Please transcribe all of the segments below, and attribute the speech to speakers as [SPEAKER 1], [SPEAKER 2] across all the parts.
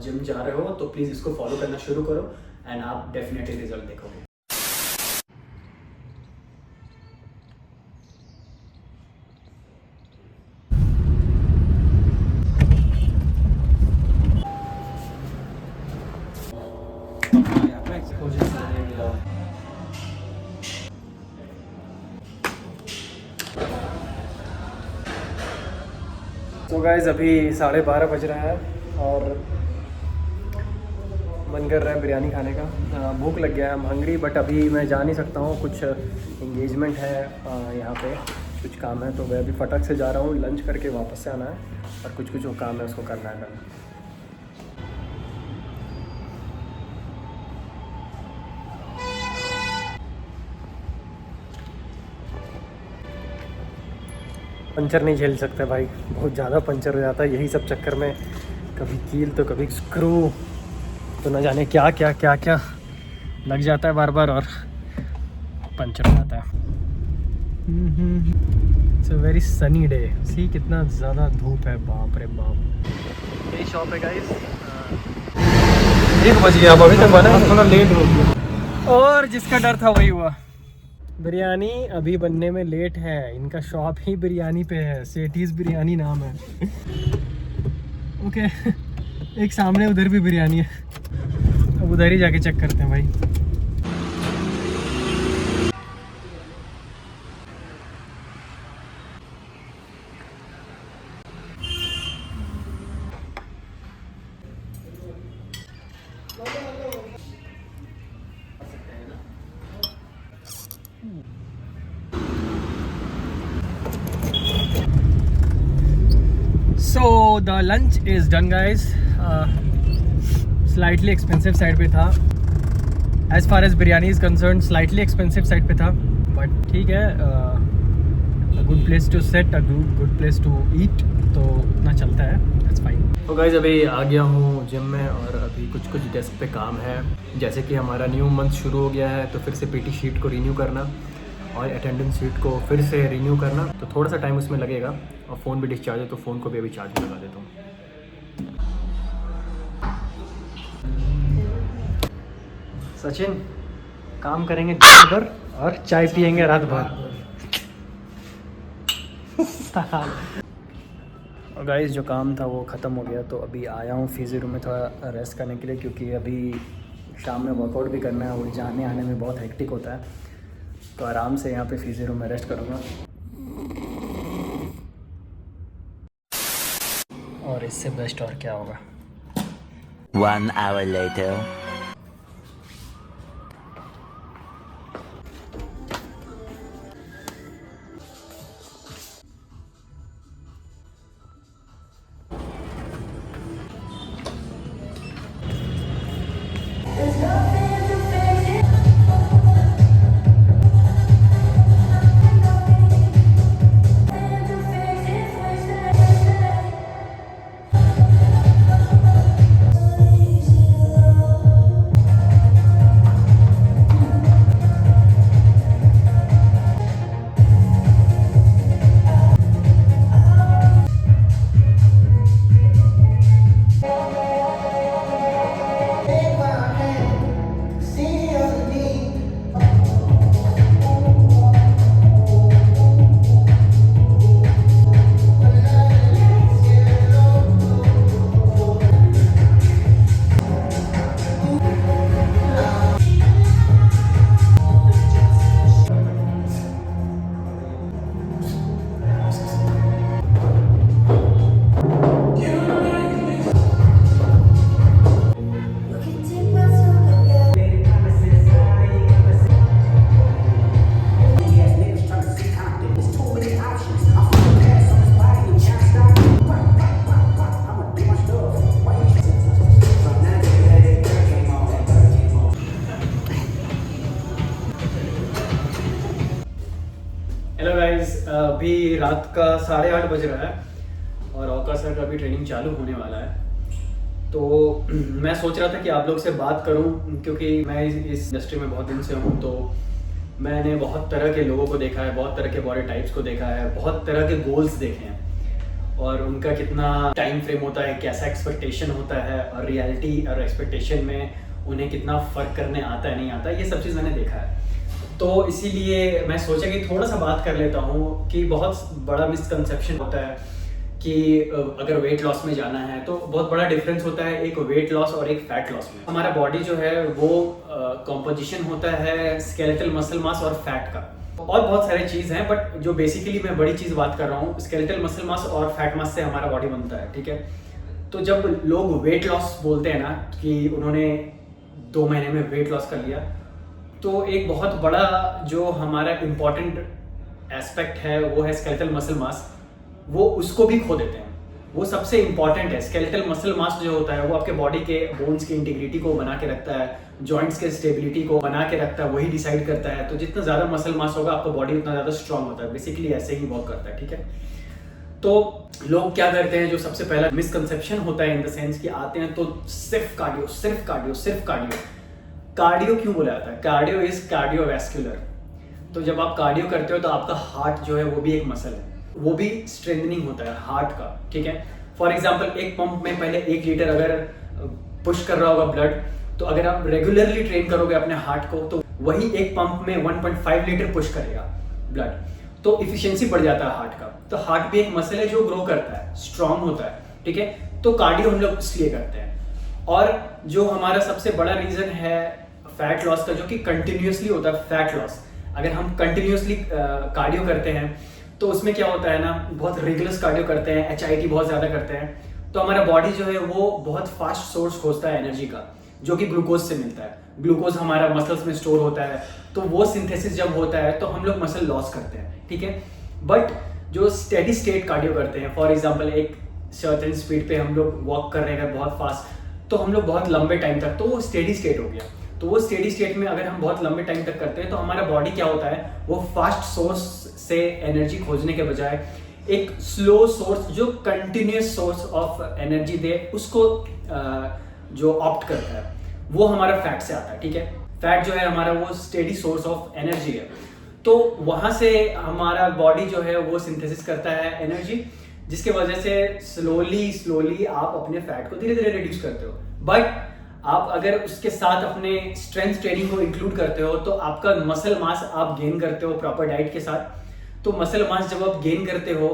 [SPEAKER 1] Gym जा रहे हो तो प्लीज़ इसको फॉलो करना शुरू करो एंड आप डेफिनेटली रिजल्ट देखोगे। तो गाइज़ अभी 12:30 बज रहा है और मन कर रहा है बिरयानी खाने का। भूख लग गया है, हम हंग्री, बट अभी मैं जा नहीं सकता हूँ, कुछ इंगेजमेंट है यहाँ पे, कुछ काम है, तो मैं अभी फटक से जा रहा हूँ। लंच करके वापस से आना है और कुछ जो काम है उसको करना है कल। पंचर नहीं झेल सकते भाई, बहुत ज़्यादा पंचर हो जाता है यही सब चक्कर में, कभी कील तो कभी स्क्रू, तो न जाने क्या क्या क्या क्या लग जाता है बार बार और पंचर हो जाता है। It's a very sunny day, see कितना ज़्यादा धूप है, बाप रे बाप। यही शॉप है गाइस। 1 बज गया, अब अभी तक बना, थोड़ा लेट हो गया और जिसका डर था वही हुआ। बिरयानी अभी बनने में लेट है, इनका शॉप ही बिरयानी पे है, सेठीज बिरयानी नाम है। ओके, एक सामने उधर भी बिरयानी है, अब उधर ही जाके चेक करते हैं भाई। So the lunch is done guys. Slightly expensive side पे था, as far as biryani is concerned slightly expensive side पे था, but ठीक है, a good place to sit, a good place to eat, तो उतना चलता है, that's fine. तो गाइज अभी आ गया हूँ जिम में और अभी कुछ डेस्क पे काम है, जैसे कि हमारा न्यू मंथ शुरू हो गया है तो फिर से पीटी शीट को रिन्यू करना और अटेंडेंस शीट को फिर से रिन्यू करना, तो थोड़ा सा टाइम उसमें लगेगा। और फ़ोन भी डिस्चार्ज है तो फ़ोन को भी अभी चार्ज लगा देता हूँ। सचिन, काम करेंगे दिन भर और चाय पियेंगे रात भर। और गाइस जो काम था वो ख़त्म हो गया, तो अभी आया हूँ फिजी रूम में थोड़ा रेस्ट करने के लिए, क्योंकि अभी शाम में वर्कआउट भी करना है और जाने आने में बहुत हेक्टिक होता है, तो आराम से यहाँ पे फिजी रूम में रेस्ट करूँगा। और इससे बेस्ट और क्या होगा।
[SPEAKER 2] 1 hour later.
[SPEAKER 1] हेलो गाइस, अभी रात का 8:30 बज रहा है और औका सर का भी ट्रेनिंग चालू होने वाला है। तो मैं सोच रहा था कि आप लोग से बात करूं, क्योंकि मैं इस इंडस्ट्री में बहुत दिन से हूं, तो मैंने बहुत तरह के लोगों को देखा है, बहुत तरह के बॉडी टाइप्स को देखा है, बहुत तरह के गोल्स देखे हैं। और उनका कितना टाइम फ्रेम होता है, कैसा एक्सपेक्टेशन होता है और रियलिटी और एक्सपेक्टेशन में उन्हें कितना फ़र्क करने आता है नहीं आता, ये सब चीज़ मैंने देखा है। तो इसीलिए मैं सोचा कि थोड़ा सा बात कर लेता हूँ कि बहुत बड़ा मिसकंसेप्शन होता है कि अगर वेट लॉस में जाना है तो बहुत बड़ा डिफरेंस होता है एक वेट लॉस और एक फैट लॉस में। हमारा बॉडी जो है वो कॉम्पोजिशन होता है स्केलेटल मसल मास और फैट का, और बहुत सारी चीज़ हैं, बट जो बेसिकली मैं बड़ी चीज़ बात कर रहा हूँ, स्केलेटल मसल मास और फैट मास से हमारा बॉडी बनता है, ठीक है। तो जब लोग वेट लॉस बोलते हैं ना कि उन्होंने 2 महीने में वेट लॉस कर लिया, तो एक बहुत बड़ा जो हमारा इम्पॉर्टेंट एस्पेक्ट है वो है स्केलेटल मसल मास, वो उसको भी खो देते हैं। वो सबसे इम्पॉर्टेंट है। स्केलेटल मसल मास जो होता है वो आपके बॉडी के बोन्स की इंटीग्रिटी को बना के रखता है, जॉइंट्स के स्टेबिलिटी को बना के रखता है, वही डिसाइड करता है। तो जितना ज़्यादा मसल मास होगा आपका बॉडी उतना ज़्यादा स्ट्रांग होता है, बेसिकली ऐसे ही वर्क करता है, ठीक है। तो लोग क्या करते हैं, जो सबसे पहला मिसकंसेप्शन होता है इन द सेंस कि आते हैं तो सिर्फ कार्डियो, सिर्फ कार्डियो, सिर्फ कार्डियो। कार्डियो क्यों बोला जाता है? Cardio is cardiovascular. तो जब आप कार्डियो करते हो तो आपका हार्ट जो है वो भी एक मसल है, वो भी स्ट्रेंथनिंग होता है हार्ट का, ठीक है। फॉर एग्जाम्पल एक पंप में पहले 1 लीटर अगर पुश कर रहा होगा ब्लड, तो अगर आप रेगुलरली ट्रेन करोगे अपने हार्ट को तो वही एक पंप में 1.5 लीटर पुश करेगा ब्लड, तो इफिशियंसी बढ़ जाता है हार्ट का। तो हार्ट भी एक मसल है जो ग्रो करता है, स्ट्रांग होता है, ठीक है। तो कार्डियो हम लोग इसलिए करते हैं। और जो हमारा सबसे बड़ा रीजन है फैट लॉस का, जो कि कंटिन्यूसली होता है फैट लॉस, अगर हम कंटिन्यूसली कार्डियो करते हैं तो उसमें क्या होता है ना, बहुत रिगुलस कार्डियो करते हैं, HIIT बहुत ज़्यादा करते हैं, तो हमारा बॉडी जो है वो बहुत फास्ट सोर्स खोजता है एनर्जी का, जो कि ग्लूकोज से मिलता है। ग्लूकोज हमारा मसल्स में स्टोर होता है, तो वो सिंथेसिस जब होता है तो हम लोग मसल लॉस करते हैं, ठीक है। बट जो स्टेडी स्टेट कार्डियो करते हैं, फॉर एग्जाम्पल एक सर्टेन स्पीड पे हम लोग वॉक कर रहे हैं बहुत फास्ट, तो हम लोग बहुत लंबे टाइम तक, तो वो स्टेडी स्टेट हो गया। तो वो स्टेडी स्टेट में अगर हम बहुत लंबे टाइम तक करते हैं तो हमारा बॉडी क्या होता है, वो फास्ट सोर्स से एनर्जी खोजने के बजाय एक स्लो सोर्स जो कंटिन्यूस सोर्स ऑफ एनर्जी दे उसको जो ऑप्ट करता है, वो हमारा फैट से आता है, ठीक है। फैट जो है हमारा वो स्टेडी सोर्स ऑफ एनर्जी है, तो वहां से हमारा बॉडी जो है वो सिंथेसिस करता है एनर्जी, जिसके वजह से स्लोली आप अपने फैट को धीरे धीरे रिड्यूस करते हो। बट आप अगर उसके साथ अपने स्ट्रेंथ ट्रेनिंग को इंक्लूड करते हो तो आपका मसल मास आप गेन करते हो प्रॉपर डाइट के साथ। तो मसल मास जब आप गेन करते हो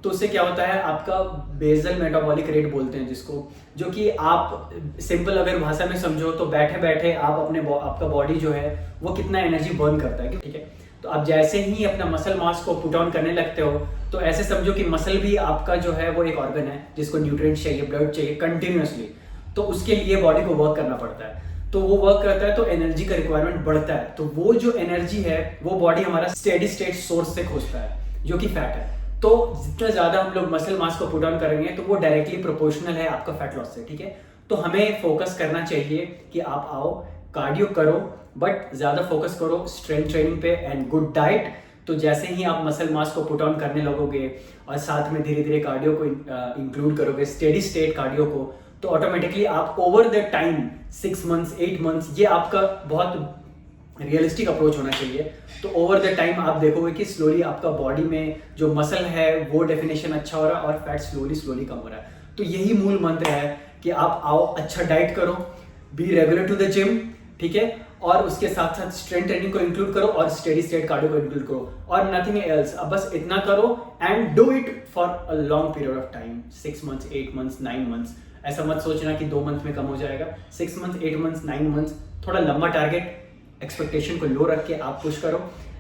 [SPEAKER 1] तो उससे क्या होता है, आपका बेसल मेटाबॉलिक रेट बोलते हैं जिसको, जो कि आप सिंपल अगर भाषा में समझो तो बैठे बैठे आप आपका बॉडी जो है वो कितना एनर्जी बर्न करता है, ठीक है। तो आप जैसे ही अपना मसल मास को पुट ऑन करने लगते हो तो ऐसे समझो कि मसल भी आपका जो है वो एक ऑर्गन है जिसको न्यूट्रिएंट्स चाहिए, ब्लड चाहिए कंटिन्यूसली, तो उसके लिए बॉडी को वर्क करना पड़ता है। तो वो वर्क करता है तो एनर्जी का रिक्वायरमेंट बढ़ता है, तो वो जो एनर्जी है वो बॉडी हमारा स्टेडी स्टेट सोर्स से खोजता है जो कि फैट है। तो जितना ज्यादा हम लोग मसल मास को पुट ऑन करेंगे तो वो डायरेक्टली प्रोपोर्शनल है आपका फैट लॉस से, ठीक है। तो हमें फोकस करना चाहिए कि आप आओ कार्डियो करो, बट ज्यादा फोकस करो स्ट्रेंथ ट्रेनिंग पे एंड गुड डाइट। तो जैसे ही आप मसल मास को पुट ऑन करने लगोगे और साथ में धीरे धीरे कार्डियो को इंक्लूड करोगे, स्टेडी स्टेट कार्डियो को, तो ऑटोमेटिकली आप over the time 6 months 8 months, ये आपका बहुत रियलिस्टिक अप्रोच होना चाहिए। तो ओवर द टाइम आप देखोगे कि स्लोली आपका बॉडी में जो मसल है वो डेफिनेशन अच्छा हो रहा है और फैट स्लोली कम हो रहा है। तो यही मूल मंत्र है कि आप आओ, अच्छा डाइट करो, be regular to the gym, ठीक है, और उसके साथ साथ स्ट्रेंथ ट्रेनिंग को इंक्लूड करो और स्टेडी स्टेट कार्डियो को इंक्लूड करो और नथिंग एल्स। अब बस इतना करो and do it for a long period of time, 6 months 8 months 9 months. ऐसा मत सोचना कि 2 मंथ में कम हो जाएगा, 6 मंथ्स 8 मंथ्स 9 मंथ्स, थोड़ा लंबा टारगेट, एक्सपेक्टेशन को लो रख के आप पुश करो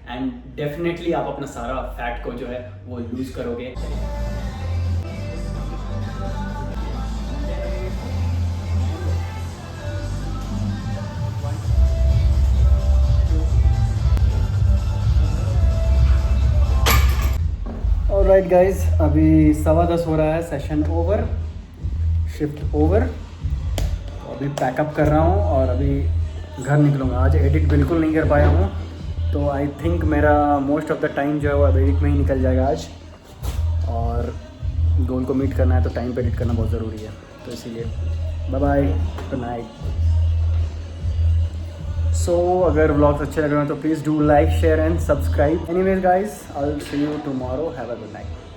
[SPEAKER 1] एंड डेफिनेटली आप अपना सारा फैट को जो है वो लूज करोगे। ऑलराइट गाइज, अभी 10:15 हो रहा है, सेशन ओवर, शिफ्ट ओवर। तो अभी पैकअप कर रहा हूँ और अभी घर निकलूँगा। आज एडिट बिल्कुल नहीं कर पाया हूँ, तो आई थिंक मेरा मोस्ट ऑफ द टाइम जो है वो अब एडिट में ही निकल जाएगा आज। और गोल को मीट करना है तो टाइम पे एडिट करना बहुत ज़रूरी है, तो इसीलिए बाय बाय, गुड नाइट। सो अगर व्लॉग्स अच्छे लग रहे हैं तो please do like share and subscribe. Anyways guys, I will see you tomorrow, have a good night.